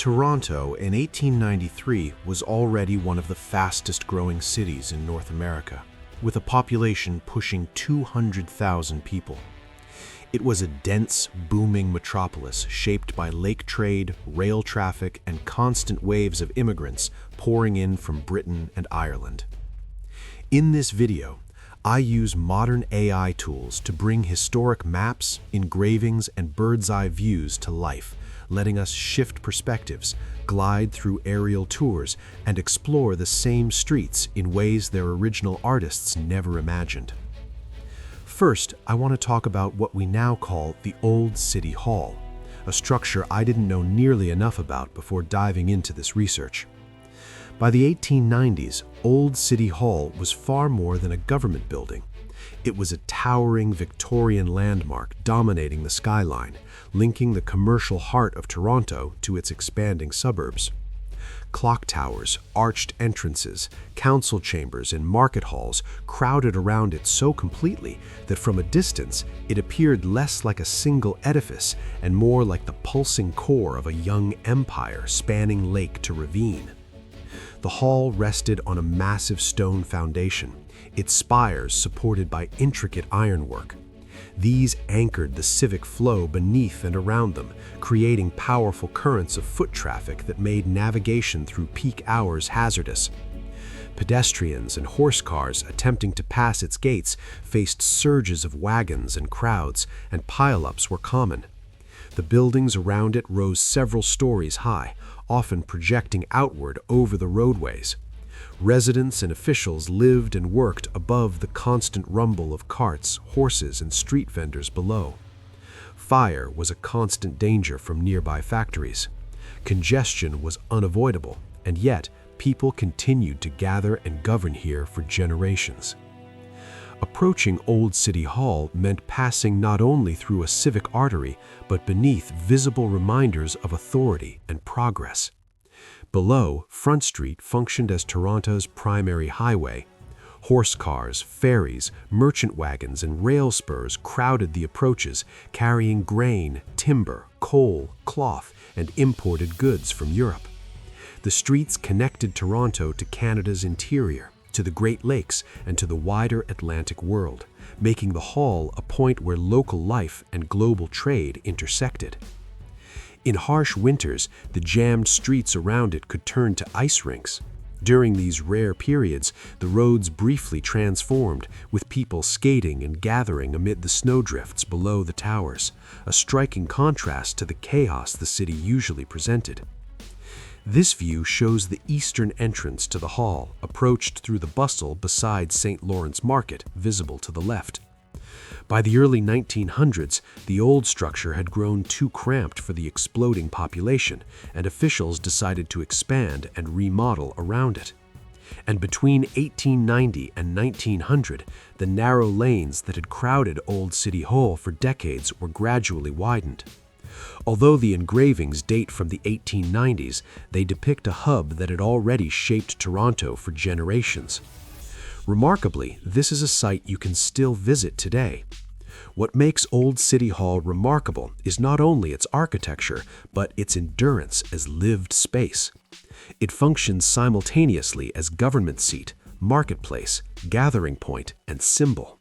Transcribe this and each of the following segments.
Toronto in 1893 was already one of the fastest-growing cities in North America, with a population pushing 200,000 people. It was a dense, booming metropolis shaped by lake trade, rail traffic, and constant waves of immigrants pouring in from Britain and Ireland. In this video, I use modern AI tools to bring historic maps, engravings, and bird's-eye views to life, letting us shift perspectives, glide through aerial tours, and explore the same streets in ways their original artists never imagined. First, I want to talk about what we now call the Old City Hall, a structure I didn't know nearly enough about before diving into this research. By the 1890s, Old City Hall was far more than a government building. It was a towering Victorian landmark dominating the skyline, linking the commercial heart of Toronto to its expanding suburbs. Clock towers, arched entrances, council chambers, and market halls crowded around it so completely that from a distance it appeared less like a single edifice and more like the pulsing core of a young empire spanning lake to ravine. The hall rested on a massive stone foundation, its spires supported by intricate ironwork. These anchored the civic flow beneath and around them, creating powerful currents of foot traffic that made navigation through peak hours hazardous. Pedestrians and horse cars attempting to pass its gates faced surges of wagons and crowds, and pile-ups were common. The buildings around it rose several stories high, often projecting outward over the roadways. Residents and officials lived and worked above the constant rumble of carts, horses, and street vendors below. Fire was a constant danger from nearby factories. Congestion was unavoidable, and yet people continued to gather and govern here for generations. Approaching Old City Hall meant passing not only through a civic artery, but beneath visible reminders of authority and progress. Below, Front Street functioned as Toronto's primary highway. Horse cars, ferries, merchant wagons, and rail spurs crowded the approaches, carrying grain, timber, coal, cloth, and imported goods from Europe. The streets connected Toronto to Canada's interior, to the Great Lakes, and to the wider Atlantic world, making the hall a point where local life and global trade intersected. In harsh winters, the jammed streets around it could turn to ice rinks. During these rare periods, the roads briefly transformed, with people skating and gathering amid the snowdrifts below the towers, a striking contrast to the chaos the city usually presented. This view shows the eastern entrance to the hall, approached through the bustle beside St. Lawrence Market, visible to the left. By the early 1900s, the old structure had grown too cramped for the exploding population, and officials decided to expand and remodel around it. And between 1890 and 1900, the narrow lanes that had crowded Old City Hall for decades were gradually widened. Although the engravings date from the 1890s, they depict a hub that had already shaped Toronto for generations. Remarkably, this is a site you can still visit today. What makes Old City Hall remarkable is not only its architecture, but its endurance as lived space. It functions simultaneously as government seat, marketplace, gathering point, and symbol.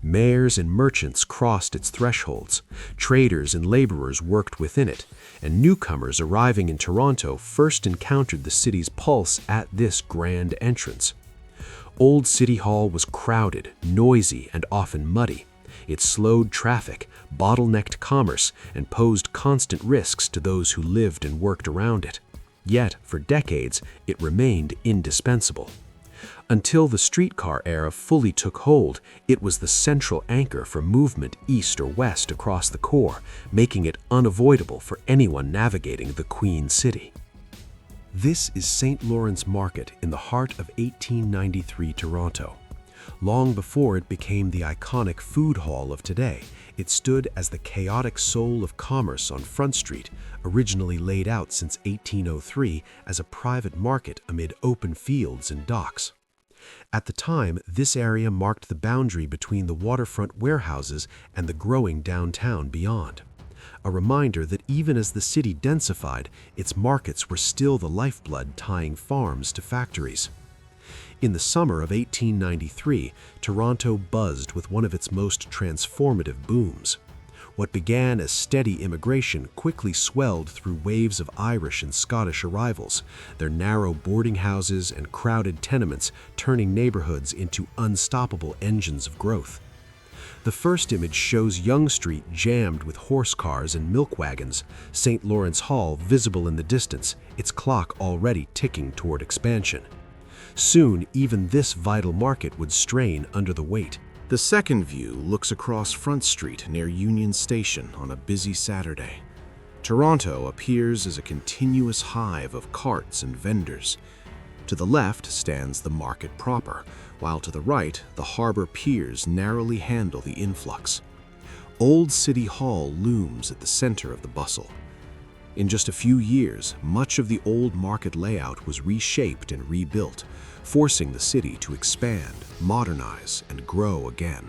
Mayors and merchants crossed its thresholds, traders and laborers worked within it, and newcomers arriving in Toronto first encountered the city's pulse at this grand entrance. Old City Hall was crowded, noisy, and often muddy. It slowed traffic, bottlenecked commerce, and posed constant risks to those who lived and worked around it. Yet, for decades, it remained indispensable. Until the streetcar era fully took hold, it was the central anchor for movement east or west across the core, making it unavoidable for anyone navigating the Queen City. This is St. Lawrence Market in the heart of 1893 Toronto. Long before it became the iconic food hall of today, it stood as the chaotic soul of commerce on Front Street, originally laid out since 1803 as a private market amid open fields and docks. At the time, this area marked the boundary between the waterfront warehouses and the growing downtown beyond. a reminder that even as the city densified, its markets were still the lifeblood tying farms to factories. In the summer of 1893, Toronto buzzed with one of its most transformative booms. What began as steady immigration quickly swelled through waves of Irish and Scottish arrivals, their narrow boarding houses and crowded tenements turning neighborhoods into unstoppable engines of growth. The first image shows Yonge Street jammed with horse cars and milk wagons, St. Lawrence Hall visible in the distance, its clock already ticking toward expansion. Soon, even this vital market would strain under the weight. The second view looks across Front Street near Union Station on a busy Saturday. Toronto appears as a continuous hive of carts and vendors. To the left stands the market proper, while to the right, the harbor piers narrowly handle the influx. Old City Hall looms at the center of the bustle. In just a few years, much of the old market layout was reshaped and rebuilt, forcing the city to expand, modernize, and grow again.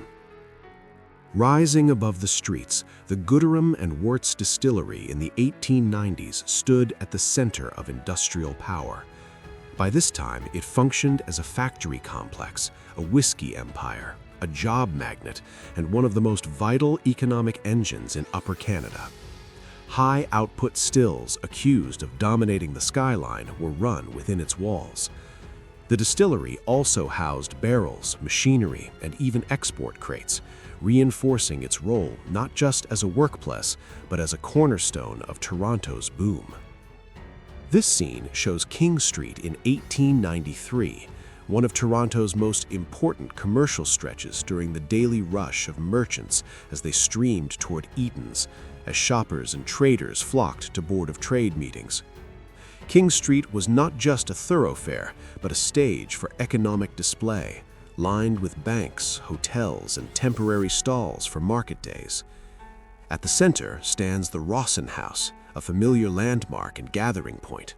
Rising above the streets, the Gooderham and Worts distillery in the 1890s stood at the center of industrial power. By this time, it functioned as a factory complex, a whiskey empire, a job magnet, and one of the most vital economic engines in Upper Canada. High-output stills accused of dominating the skyline were run within its walls. The distillery also housed barrels, machinery, and even export crates, reinforcing its role not just as a workplace, but as a cornerstone of Toronto's boom. This scene shows King Street in 1893, one of Toronto's most important commercial stretches during the daily rush of merchants as they streamed toward Eaton's, as shoppers and traders flocked to Board of Trade meetings. King Street was not just a thoroughfare, but a stage for economic display, lined with banks, hotels, and temporary stalls for market days. At the center stands the Rawson House, a familiar landmark and gathering point.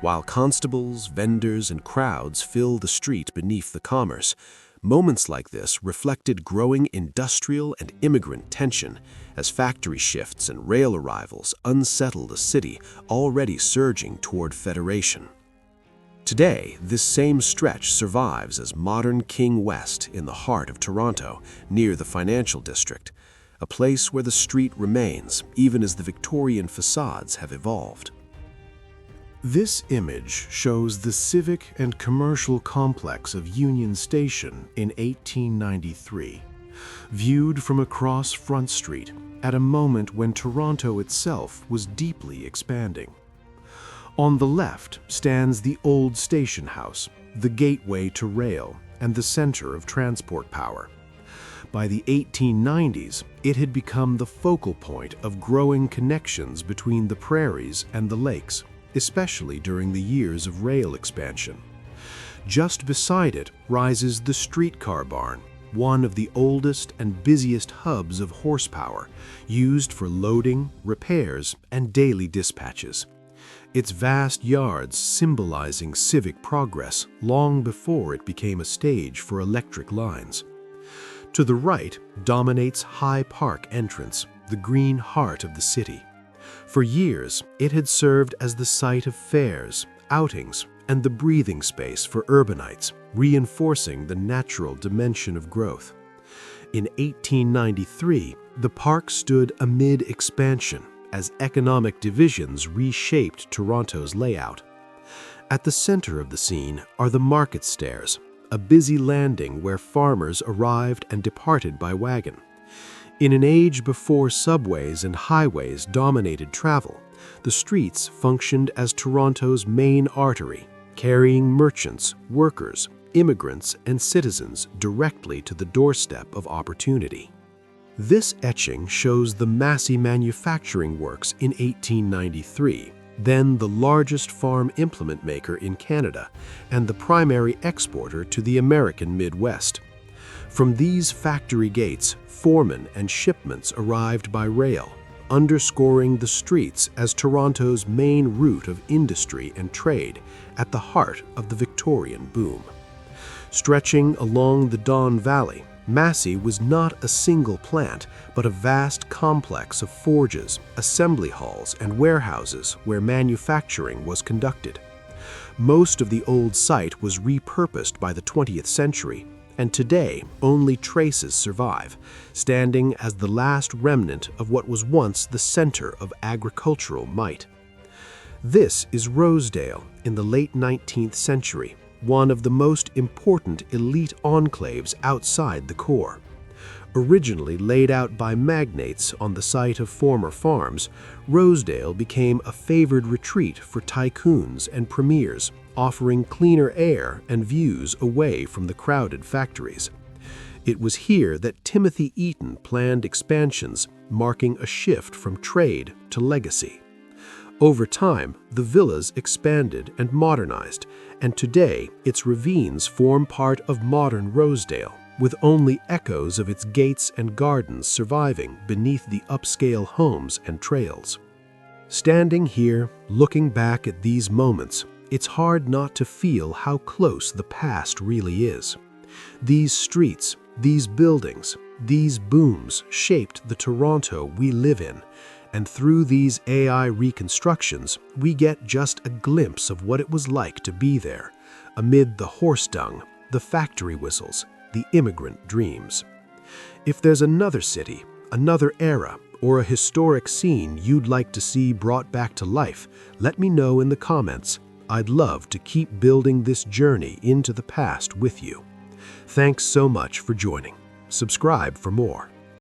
While constables, vendors, and crowds fill the street beneath the commerce, moments like this reflected growing industrial and immigrant tension as factory shifts and rail arrivals unsettled a city already surging toward federation. Today, this same stretch survives as modern King West in the heart of Toronto, near the financial district, a place where the street remains even as the Victorian facades have evolved. This image shows the civic and commercial complex of Union Station in 1893, viewed from across Front Street at a moment when Toronto itself was deeply expanding. On the left stands the old station house, the gateway to rail and the center of transport power. By the 1890s, it had become the focal point of growing connections between the prairies and the lakes, especially during the years of rail expansion. Just beside it rises the streetcar barn, one of the oldest and busiest hubs of horsepower, used for loading, repairs, and daily dispatches. Its vast yards symbolizing civic progress long before it became a stage for electric lines. To the right dominates High Park entrance, the green heart of the city. For years, it had served as the site of fairs, outings, and the breathing space for urbanites, reinforcing the natural dimension of growth. In 1893, the park stood amid expansion as economic divisions reshaped Toronto's layout. At the center of the scene are the market stairs, a busy landing where farmers arrived and departed by wagon. In an age before subways and highways dominated travel, the streets functioned as Toronto's main artery, carrying merchants, workers, immigrants, and citizens directly to the doorstep of opportunity. This etching shows the Massey manufacturing works in 1893, then the largest farm implement maker in Canada and the primary exporter to the American Midwest. From these factory gates, foremen and shipments arrived by rail, underscoring the streets as Toronto's main route of industry and trade at the heart of the Victorian boom. Stretching along the Don Valley, Massey was not a single plant, but a vast complex of forges, assembly halls, and warehouses where manufacturing was conducted. Most of the old site was repurposed by the 20th century, and today only traces survive, standing as the last remnant of what was once the center of agricultural might. This is Rosedale in the late 19th century, one of the most important elite enclaves outside the core. Originally laid out by magnates on the site of former farms, Rosedale became a favored retreat for tycoons and premiers, offering cleaner air and views away from the crowded factories. It was here that Timothy Eaton planned expansions, marking a shift from trade to legacy. Over time, the villas expanded and modernized, and today its ravines form part of modern Rosedale, with only echoes of its gates and gardens surviving beneath the upscale homes and trails. Standing here, looking back at these moments, it's hard not to feel how close the past really is. These streets, these buildings, these booms shaped the Toronto we live in, and through these AI reconstructions, we get just a glimpse of what it was like to be there, amid the horse dung, the factory whistles, the immigrant dreams. If there's another city, another era, or a historic scene you'd like to see brought back to life, let me know in the comments. I'd love to keep building this journey into the past with you. Thanks so much for joining. Subscribe for more.